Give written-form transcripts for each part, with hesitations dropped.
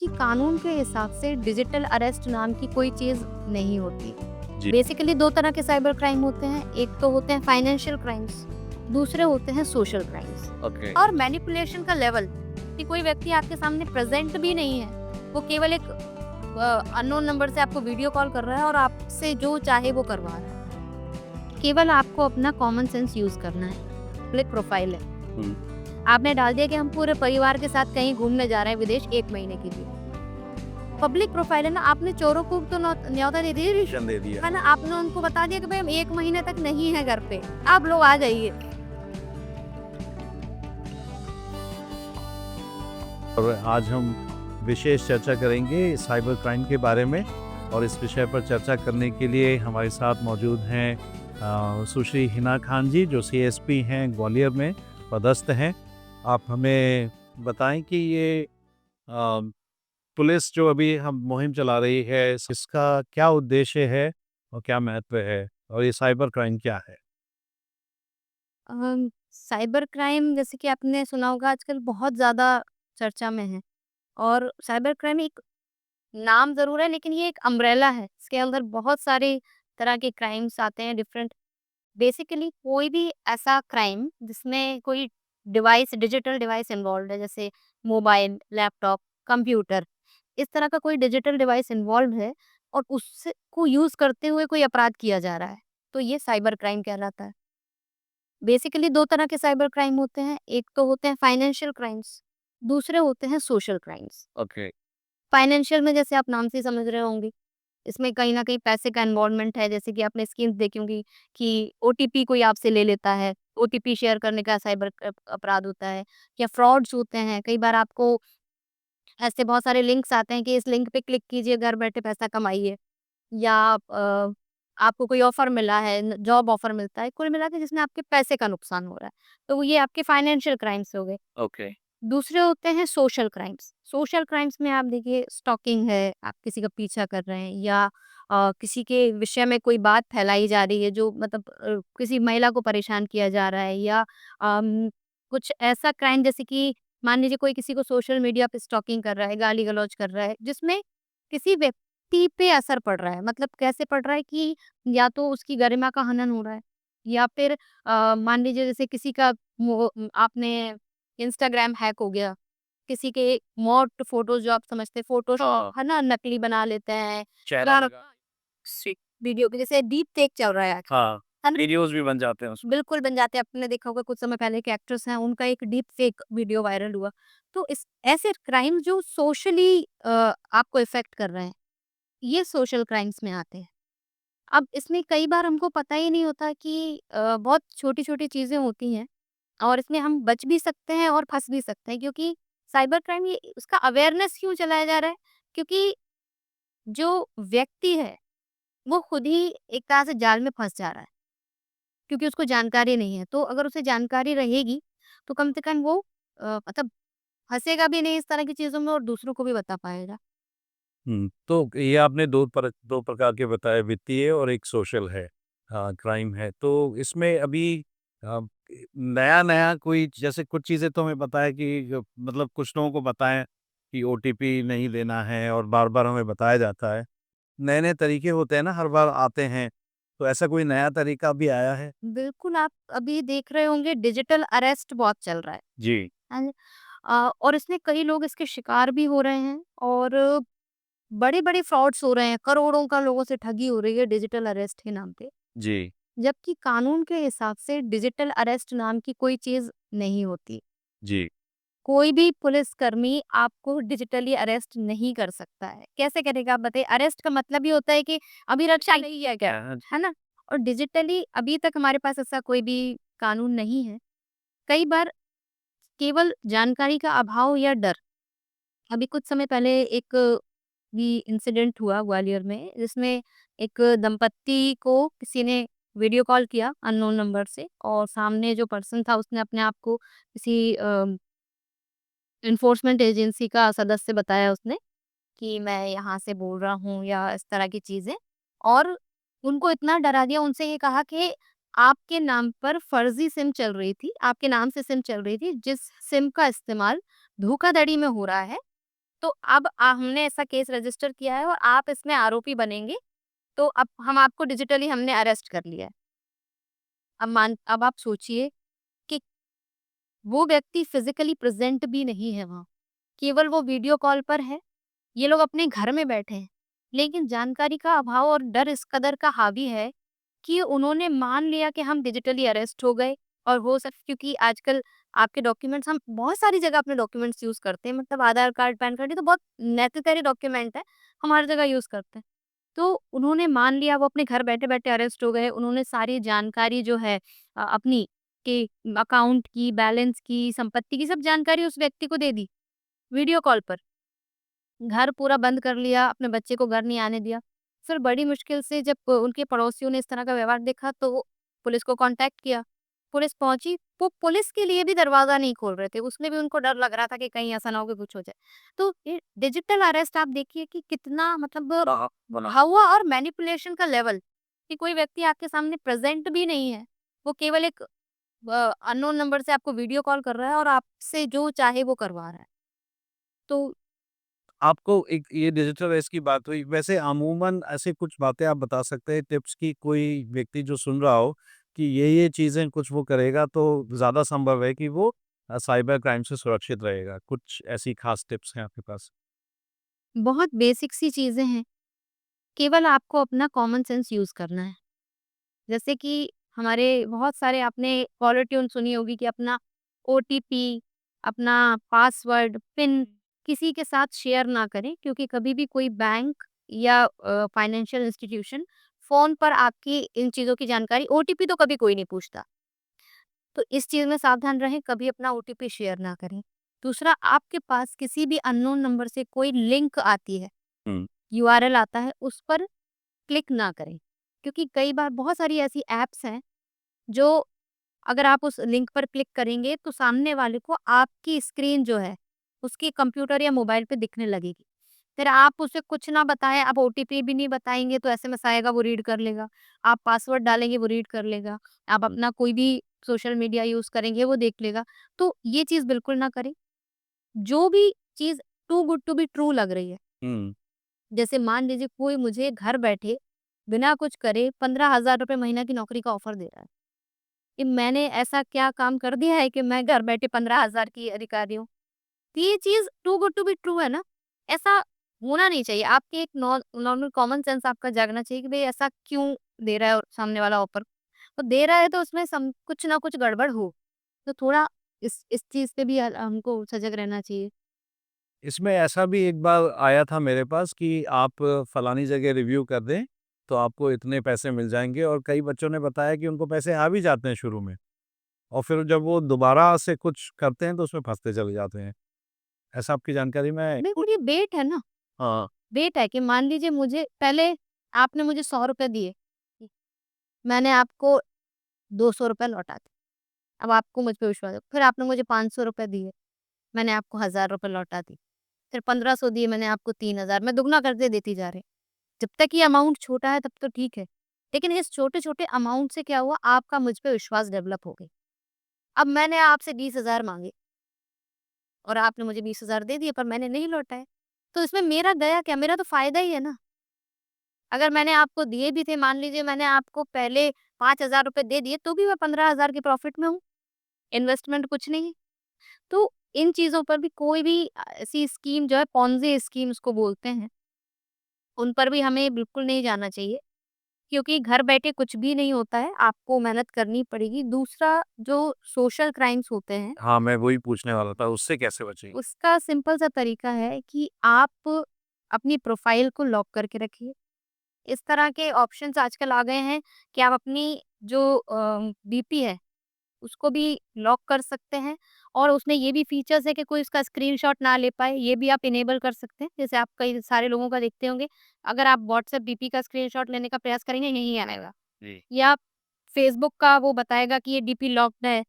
कि कानून के हिसाब से डिजिटल अरेस्ट नाम की कोई चीज नहीं होती। जी। बेसिकली दो तरह के साइबर क्राइम होते हैं, एक तो होते हैं फाइनेंशियल क्राइम्स, दूसरे होते हैं सोशल क्राइम्स। ओके। और मैनिपुलेशन का लेवल कि कोई व्यक्ति आपके सामने प्रेजेंट भी नहीं है, वो केवल एक अननोन नंबर से आपको वीडियो कॉल कर रहा है और आपसे जो चाहे वो करवा रहा है। केवल आपको अपना कॉमन सेंस यूज करना है। पब्लिक प्रोफाइल है, हुँ। आपने डाल दिया कि हम पूरे परिवार के साथ कहीं घूमने जा रहे हैं विदेश 1 महीने के लिए। पब्लिक प्रोफाइल है ना, आपने चोरों को तो न्योता दे दिया, मिशन दे दिया। है ना, आपने उनको बता दिया कि भाई हम 1 महीने तक नहीं है घर पे, आप लोग आ जाइए। और आज हम विशेष चर्चा करेंगे साइबर क्राइम के बारे में और इस विषय पर चर्चा करने के लिए हमारे साथ मौजूद हैं सुश्री हिना खान जी, जो सीएसपी हैं, ग्वालियर में पदस्थ हैं। आप हमें बताएं कि ये पुलिस जो अभी हम मुहिम चला रही है, इसका क्या उद्देश्य है और क्या महत्व है, और ये साइबर क्राइम क्या है? साइबर क्राइम जैसे कि आपने सुना होगा आजकल बहुत ज़्यादा चर्चा में है। और साइबर क्राइम एक नाम ज़रूर है, लेकिन ये एक अम्ब्रेला है, इसके अंदर बहुत सारे तरह के क्राइम्स आते हैं डिफरेंट। बेसिकली कोई भी ऐसा क्राइम जिसमें कोई डिवाइस, डिजिटल डिवाइस इन्वॉल्व है, जैसे मोबाइल, लैपटॉप, कंप्यूटर, इस तरह का कोई डिजिटल डिवाइस इन्वॉल्व है और उसको यूज करते हुए कोई अपराध किया जा रहा है, तो ये साइबर क्राइम कहलाता है। बेसिकली दो तरह के साइबर क्राइम होते हैं, एक तो होते हैं फाइनेंशियल क्राइम्स, दूसरे होते हैं सोशल क्राइम्स। ओके। फाइनेंशियल में जैसे आप नाम से ही समझ रहे होंगे, इसमें कहीं न कहीं पैसे का इन्वॉल्वमेंट है, जैसे कि आपने स्कीम्स देखी होंगी कि ओटीपी कोई आपसे ले लेता है, ओटीपी शेयर करने का साइबर अपराध होता है, या फ्रॉड्स होते हैं। कई बार आपको ऐसे बहुत सारे लिंक्स आते हैं कि इस लिंक पे क्लिक कीजिए, घर बैठे पैसा कमाइए, या आपको कोई ऑफर मिला है, जॉब ऑफर मिलता है, कुल मिला के जिसमें आपके पैसे का नुकसान हो रहा है, तो वो ये आपके फाइनेंशियल क्राइम्स हो गए। ओके। दूसरे होते हैं सोशल क्राइम्स। सोशल क्राइम्स में आप देखिए स्टॉकिंग है, आप किसी का पीछा कर रहे हैं, या किसी के विषय में कोई बात फैलाई जा रही है जो मतलब किसी महिला को परेशान किया जा रहा है, या कुछ ऐसा क्राइम जैसे कि मान लीजिए कोई किसी को सोशल मीडिया पे स्टॉकिंग कर रहा है, गाली गलौज कर रहा है, जिसमें किसी व्यक्ति पे असर पड़ रहा है। मतलब कैसे पड़ रहा है कि या तो उसकी गरिमा का हनन हो रहा है, या फिर मान लीजिए जैसे किसी का आपने इंस्टाग्राम हैक हो गया, किसी के मॉड फ़ोटोज़ जो आप समझते हैं फ़ोटोज़, हाँ। है ना, नकली बना लेते हैं। चेहरा गाना लगा। सी वीडियो के जैसे डीप फेक चल रहा है आजकल, हाँ, है ना? वीडियोज़ भी बन जाते हैं उसमें। बिल्कुल बन जाते हैं। आपने देखा होगा कुछ समय पहले एक एक्ट्रेस हैं, उनका एक डीप फेक वीडियो वायरल हुआ। तो इस ऐसे क्राइम जो सोशली आपको इफ़ेक्ट कर रहे हैं, ये सोशल क्राइम्स में आते हैं। अब इसमें कई बार हमको पता ही नहीं होता कि बहुत छोटी-छोटी चीज़ें होती हैं और इसमें हम बच भी सकते हैं और फँस भी सकते हैं, क्योंकि साइबर क्राइम ये उसका अवेयरनेस क्यों चलाया जा रहा है? क्योंकि जो व्यक्ति है, वो खुद ही एक तरह से जाल में फँस जा रहा है, क्योंकि उसको जानकारी नहीं है। तो अगर उसे जानकारी रहेगी, तो कम से कम वो मतलब फँसेगा भी नहीं इस तरह की चीज़ों में और दूसरों को भी बता पाएगा। तो ये आपने 2 प्रकार के बताए, वित्तीय और एक सोशल है, क्राइम है। तो इसमें अभी अ, नया-नया कोई, जैसे कुछ चीज़ें तो हमें पता है कि मतलब कुछ लोगों को पता है कि ओटीपी नहीं देना है और बार-बार हमें बताया जाता है। नए-नए तरीके होते हैं ना, हर बार आते हैं। तो ऐसा कोई नया तरीका भी आया है? बिल्कुल, आप अभी देख रहे होंगे डिजिटल अरेस्ट बहुत चल रहा है। जी। हाँ जी। और इसमें कई लोग इसके शिकार भी हो रहे हैं और बड़े-बड़े फ्रॉड्स हो रहे हैं, करोड़ों का लोगों से ठगी हो रही है डिजिटल अरेस्ट के नाम पे। जी। जबकि कानून के हिसाब से डिजिटल अरेस्ट नाम की कोई चीज़ नहीं होती। जी। कोई भी पुलिसकर्मी आपको डिजिटली अरेस्ट नहीं कर सकता है। कैसे करेगा आप बताइए? अरेस्ट का मतलब ही होता है कि अभी रक्षा नहीं है क्या? हाँ, है ना? और डिजिटली अभी तक हमारे पास ऐसा कोई भी कानून नहीं है। कई बार केवल जानकारी का अभाव या डर। अभी कुछ समय पहले एक भी इंसिडेंट हुआ ग्वालियर में, जिसमें एक दंपत्ति को किसी ने वीडियो कॉल किया अननोन नंबर से, और सामने जो पर्सन था उसने अपने आप को किसी एनफोर्समेंट एजेंसी का सदस्य बताया उसने, कि मैं यहाँ से बोल रहा हूँ या इस तरह की चीज़ें। और उनको इतना डरा दिया, उनसे ये कहा कि आपके नाम पर फर्जी सिम चल रही थी, आपके नाम से सिम चल रही थी, जिस सिम का इस्तेमाल धोखाधड़ी में हो रहा है, तो अब हमने ऐसा केस रजिस्टर किया है और आप इसमें आरोपी बनेंगे, तो अब हम आपको डिजिटली हमने अरेस्ट कर लिया है। अब आप सोचिए कि वो व्यक्ति फिज़िकली प्रेज़ेंट भी नहीं है वहाँ, केवल वो वीडियो कॉल पर है, ये लोग अपने घर में बैठे हैं, लेकिन जानकारी का अभाव और डर इस कदर का हावी है कि उन्होंने मान लिया कि हम डिजिटली अरेस्ट हो गए। और हो सक क्योंकि आजकल आपके डॉक्यूमेंट्स हम बहुत सारी जगह अपने डॉक्यूमेंट्स यूज़ करते हैं, मतलब आधार कार्ड, पैन कार्ड, ये तो बहुत नेसेसरी डॉक्यूमेंट है, हम हर जगह यूज़ करते हैं। तो उन्होंने मान लिया, वो अपने घर बैठे-बैठे अरेस्ट हो गए, उन्होंने सारी जानकारी जो है अपनी कि अकाउंट की, बैलेंस की, संपत्ति की सब जानकारी उस व्यक्ति को दे दी, वीडियो कॉल पर। घर पूरा बंद कर लिया, अपने बच्चे को घर नहीं आने दिया। फिर बड़ी मुश्किल से जब उनके पड़ोसियों ने इस तरह का व्यवहार देखा तो वो पुलिस को कॉन्टैक्ट किया। पुलिस पहुँची, वो पुलिस के लिए भी दरवाज़ा नहीं खोल रहे थे, उसमें भी उनको डर लग रहा था कि कहीं ऐसा ना हो कि कुछ हो जाए। तो ये डिजिटल अरेस्ट आप देखिए कि कितना मतलब बढ़ा हुआ और मैनिपुलेशन का लेवल, कि कोई व्यक्ति आपके सामने प्रेज़ेंट भी नहीं है। वो केवल एक अननोन नंबर से आपको वीडियो कॉल कर रहा है और आपसे जो चाहे वो करवा रहा है। तो आपको एक ये डिजिटल वेस्ट की बात हुई, वैसे अमूमन ऐसी कुछ बातें आप बता सकते हैं टिप्स की कोई व्यक्ति जो सुन रहा हो कि ये चीज़ें कुछ वो करेगा तो ज़्यादा संभव है कि वो साइबर क्राइम से सुरक्षित रहेगा। कुछ ऐसी खास टिप्स हैं आपके पास? बहुत बेसिक सी चीज़ें हैं, केवल आपको अपना कॉमन सेंस यूज़ करना है। जैसे कि हमारे बहुत सारे आपने कॉलर ट्यून सुनी होगी कि अपना ओटीपी, अपना पासवर्ड, पिन किसी के साथ शेयर ना करें, क्योंकि कभी भी कोई बैंक या फाइनेंशियल इंस्टीट्यूशन फ़ोन पर आपकी इन चीज़ों की जानकारी, ओटीपी तो कभी कोई नहीं पूछता। तो इस चीज़ में सावधान रहें, कभी अपना ओटीपी शेयर ना करें। दूसरा, आपके पास किसी भी अननोन नंबर से कोई लिंक आती है, हुँ। यूआरएल आता है, उस पर क्लिक ना करें। क्योंकि कई बार बहुत सारी ऐसी ऐप्स हैं जो अगर आप उस लिंक पर क्लिक करेंगे तो सामने वाले को आपकी स्क्रीन जो है, उसके कंप्यूटर या मोबाइल पे दिखने लगेगी। फिर आप उसे कुछ ना बताएँ, आप ओटीपी भी नहीं बताएँगे तो एसएमएस आएगा, वो रीड कर लेगा। आप पासवर्ड डालेंगे, वो रीड कर लेगा। आप हुँ। अपना कोई भी सोशल मीडिया यूज़ करेंगे, वो देख लेगा। तो ये चीज़ बिल्कुल ना करें। जो भी चीज़ too good to be true लग रही है, हुँ। जैसे मान लीजिए कोई मुझे घर बैठे बिना कुछ करे ₹15,000 महीना की नौकरी का ऑफर दे रहा है। कि मैंने ऐसा क्या काम कर दिया है कि मैं घर बैठे 15,000 की अधिकारी हूँ। तो ये चीज़ too good to be true है ना, ऐसा होना नहीं चाहिए। आपके एक नॉर्मल कॉमन सेंस आपका जागना चाहिए कि भई ऐसा क्यों दे रहा है सामने वाला ऑफर? तो दे रहा है तो उसमें कुछ ना कुछ गड़बड़ हो। तो थोड़ा इस चीज़ पे भी हमको सजग रहना चाहिए। इसमें ऐसा भी एक बार आया था मेरे पास कि आप फलानी जगह रिव्यू कर दें, तो आपको इतने पैसे मिल जाएँगे और कई बच्चों ने बताया कि उनको पैसे आ भी जाते हैं शुरू में और फिर जब वो दोबारा से कुछ करते हैं तो उसमें फँसते चले जाते हैं। ऐसा आपकी जानकारी में है? बिल्कुल, ये बेट है ना, हाँ। बेट है कि मान लीजिए मुझे पहले आपने मुझे ₹100 दिए, मैंने आपको ₹200 लौटा दिए। अब आपको मुझ पे विश्वास है। फिर आपने मुझे ₹500 दिए, मैंने आपको ₹1000 लौटा दिए। फिर 1500 दिए, मैंने आपको 3000, मैं दुगना करते देती जा रही। जब तक ये अमाउंट छोटा है तब तो ठीक है। लेकिन इस छोटे-छोटे अमाउंट से क्या हुआ, आपका मुझ पे विश्वास डेवलप हो गई। अब मैंने आपसे 20,000 माँगे और आपने मुझे 20,000 दे दिए पर मैंने नहीं लौटाए। तो इसमें मेरा गया क्या? मेरा तो फ़ायदा ही है ना। अगर मैंने आपको दिए भी थे, मान लीजिए मैंने आपको पहले ₹5,000 दे दिए तो भी मैं 15,000 के प्रॉफ़िट में हूँ। इन्वेस्टमेंट कुछ नहीं है। तो इन चीज़ों पर भी कोई भी ऐसी स्कीम जो है, पोंज़ी स्कीम उसको बोलते हैं, उन पर भी हमें बिल्कुल नहीं जाना चाहिए, क्योंकि घर बैठे कुछ भी नहीं होता है, आपको मेहनत करनी पड़ेगी। दूसरा, जो सोशल क्राइम्स होते हैं, हाँ, मैं वही पूछने वाला था, उससे कैसे बचें? उसका सिंपल सा तरीका है कि आप अपनी प्रोफ़ाइल को लॉक करके रखिए। इस तरह के ऑप्शंस आजकल आ गए हैं कि आप अपनी जो डीपी है उसको भी लॉक कर सकते हैं और उसमें ये भी फीचर्स है कि कोई उसका स्क्रीनशॉट ना ले पाए, ये भी आप इनेबल कर सकते हैं। जैसे आप कई सारे लोगों का देखते होंगे, अगर आप व्हाट्सएप डीपी का स्क्रीनशॉट लेने का प्रयास करेंगे, नहीं आएगा। जी। या फेसबुक का वो बताएगा कि ये डीपी लॉक्ड है।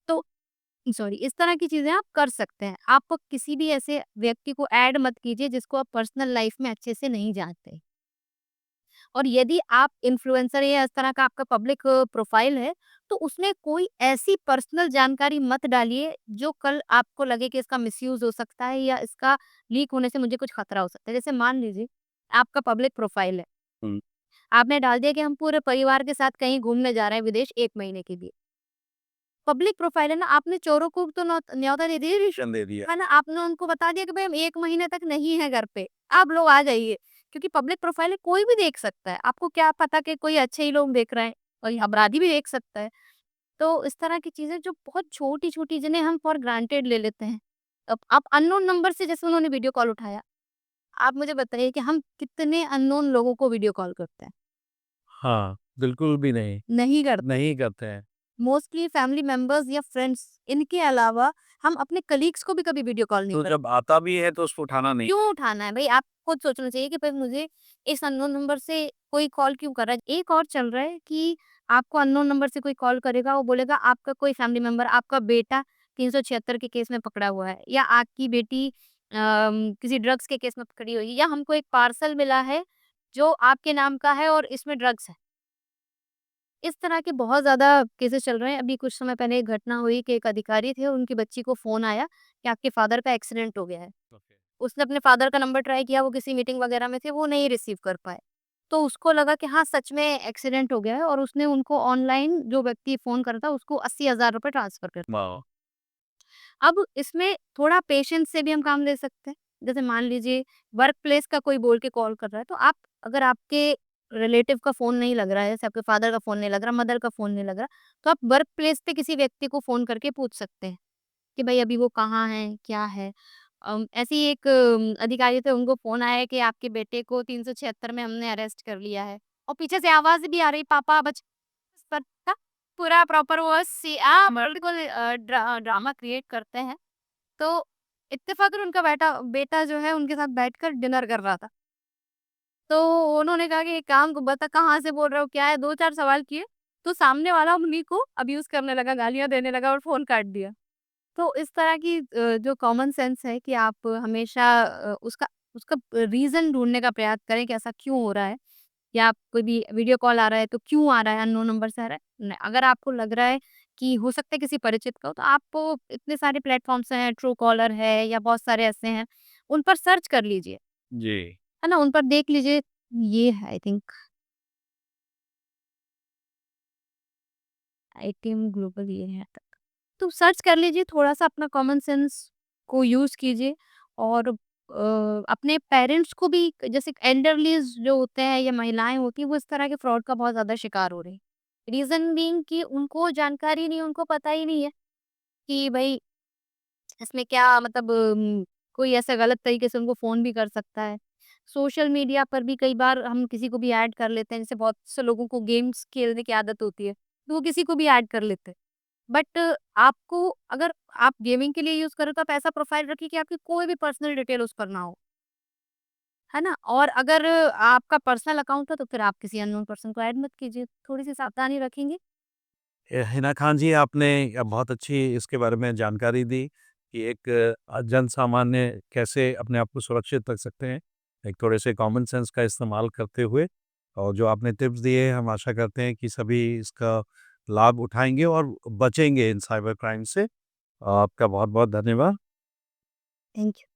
तो सॉरी, इस तरह की चीज़ें आप कर सकते हैं। आप किसी भी ऐसे व्यक्ति को ऐड मत कीजिए जिसको आप पर्सनल लाइफ में अच्छे से नहीं जानते। और यदि आप इन्फ्लुएंसर या इस तरह का आपका पब्लिक प्रोफाइल है, तो उसमें कोई ऐसी पर्सनल जानकारी मत डालिए, जो कल आपको लगे कि इसका मिसयूज़ हो सकता है या इसका लीक होने से मुझे कुछ खतरा हो सकता है। जैसे मान लीजिए, आपका पब्लिक प्रोफाइल है, हुँ, आपने डाल दिया कि हम पूरे परिवार के साथ कहीं घूमने जा रहे हैं विदेश 1 महीने के लिए। पब्लिक प्रोफाइल है ना, आपने चोरों को तो न्योता दे दिया, शन दे दिया। है ना? आपने उनको बता दिया कि भई हम 1 महीने तक नहीं है घर पे, आप लोग आ जाइए। क्योंकि पब्लिक प्रोफाइल है, कोई भी देख सकता है। आपको क्या पता कि कोई अच्छे ही लोग देख रहे हैं, कोई अपराधी भी देख सकता है। तो इस तरह की चीज़ें जो बहुत छोटी-छोटी जिन्हें हम फॉर ग्रांटेड ले लेते हैं। अब आप अननोन नंबर से जैसे उन्होंने वीडियो कॉल उठाया, आप मुझे बताइए कि हम कितने अननोन लोगों को वीडियो कॉल करते हैं? हाँ, बिल्कुल भी नहीं, नहीं करते। नहीं करते हैं। मोस्टली फैमिली मेंबर्स या फ्रेंड्स, इनके अलावा हम अपने कलीग्स को भी कभी वीडियो कॉल नहीं तो करते। जब आता भी है तो उसको उठाना नहीं। क्यों उठाना है भई? आप खुद सोचना चाहिए कि भई मुझे इस अननोन नंबर से कोई कॉल क्यों कर रहा है? एक और चल रहा है कि आपको अननोन नंबर से कोई कॉल करेगा, वो बोलेगा आपका कोई फैमिली मेंबर, आपका बेटा 376 के केस में पकड़ा हुआ है या आपकी बेटी किसी ड्रग्स के केस में पकड़ी हुई है या हमको एक पार्सल मिला है जो आपके नाम का है और इसमें ड्रग्स है। इस तरह के बहुत ज़्यादा केसेस चल रहे हैं। अभी कुछ समय पहले एक घटना हुई कि एक अधिकारी थे, उनकी बच्ची को फ़ोन आया कि आपके फादर का एक्सीडेंट हो गया है। ओके। उसने अपने फादर का नंबर ट्राई किया, वो किसी मीटिंग वगैरह में थे, वो नहीं रिसीव कर पाए। तो उसको लगा कि हाँ, सच में एक्सीडेंट हो गया है और उसने उनको ऑनलाइन जो व्यक्ति फ़ोन कर रहा था, उसको 80,000 रुपए ट्रांसफ़र कर दिए। वाह! अब इसमें थोड़ा पेशेंस से भी हम काम ले सकते हैं। जैसे मान लीजिए वर्क प्लेस का कोई बोल के कॉल कर रहा है, तो आप अगर आपके रिलेटिव का फ़ोन नहीं लग रहा है, जैसे आपके फादर का फ़ोन नहीं लग रहा, मदर का फ़ोन नहीं लग रहा, तो आप वर्क प्लेस पे किसी व्यक्ति को फ़ोन करके पूछ सकते हैं कि भई अभी वो कहाँ हैं, क्या है? ऐसे ही एक अधिकारी थे, उनको फ़ोन आया कि आपके बेटे को 376 में हमने अरेस्ट कर लिया है और पीछे से आवाज़ भी आ रही, पापा बच पर का पूरा प्रॉपर वो बिल्कुल ड्रामा क्रिएट करते हैं। तो इत्तेफ़ाकन उनका बेटा जो है उनके साथ बैठकर डिनर कर रहा था। तो उन्होंने कहा कि एक काम को बता कहाँ से बोल रहे हो, क्या है? 2-4 सवाल किए, तो सामने वाला उन्हीं को अब्यूज़ करने लगा, गालियाँ देने लगा और फ़ोन काट दिया। तो इस तरह की जो कॉमन सेंस है कि आप हमेशा उसका उसका रीज़न ढूँढने का प्रयास करें कि ऐसा क्यों हो रहा है या आप कोई भी वीडियो कॉल आ रहा है तो क्यों आ रहा है, अननोन नंबर से आ रहा है। न अगर आपको लग रहा है कि हो सकता है किसी परिचित का हो, तो आप इतने सारे प्लेटफ़ॉर्म्स हैं, ट्रू कॉलर है या बहुत सारे ऐसे हैं, उन पर सर्च कर लीजिए, जी। है ना? उन पर देख लीजिए, ये है आई थिंक आईटीएम ग्लोबल ये है। तो सर्च कर लीजिए, थोड़ा-सा अपना कॉमन सेंस को यूज़ कीजिए और अपने पेरेंट्स को भी जैसे एल्डरलीज़ जो होते हैं या महिलाएँ होती हैं, वो इस तरह के फ्रॉड का बहुत ज़्यादा शिकार हो रही हैं। रीज़न बीइंग कि उनको जानकारी नहीं है, उनको पता ही नहीं है कि भई इसमें क्या मतलब कोई ऐसा गलत तरीके से उनको फ़ोन भी कर सकता है। सोशल मीडिया पर भी कई बार हम किसी को भी ऐड कर लेते हैं, जैसे बहुत से लोगों को गेम्स खेलने की आदत होती है, तो वो किसी को भी ऐड कर लेते हैं। बट आपको अगर आप गेमिंग के लिए यूज़ कर रहे हो तो आप ऐसा प्रोफ़ाइल रखिए कि आपकी कोई भी पर्सनल डिटेल उस पर ना हो, है ना? और अगर आपका पर्सनल अकाउंट है तो फिर आप किसी अननोन पर्सन को ऐड मत कीजिए, थोड़ी-सी सावधानी रखेंगे। हिना खान जी, आपने बहुत अच्छी इसके बारे में जानकारी दी कि एक जन सामान्य कैसे अपने आप को सुरक्षित रख सकते हैं, एक थोड़े से कॉमन सेंस का इस्तेमाल करते हुए। और जो आपने टिप्स दिए, हम आशा करते हैं कि सभी इसका लाभ उठाएँगे और बचेंगे इन साइबर क्राइम से। आपका बहुत-बहुत धन्यवाद। Thank you.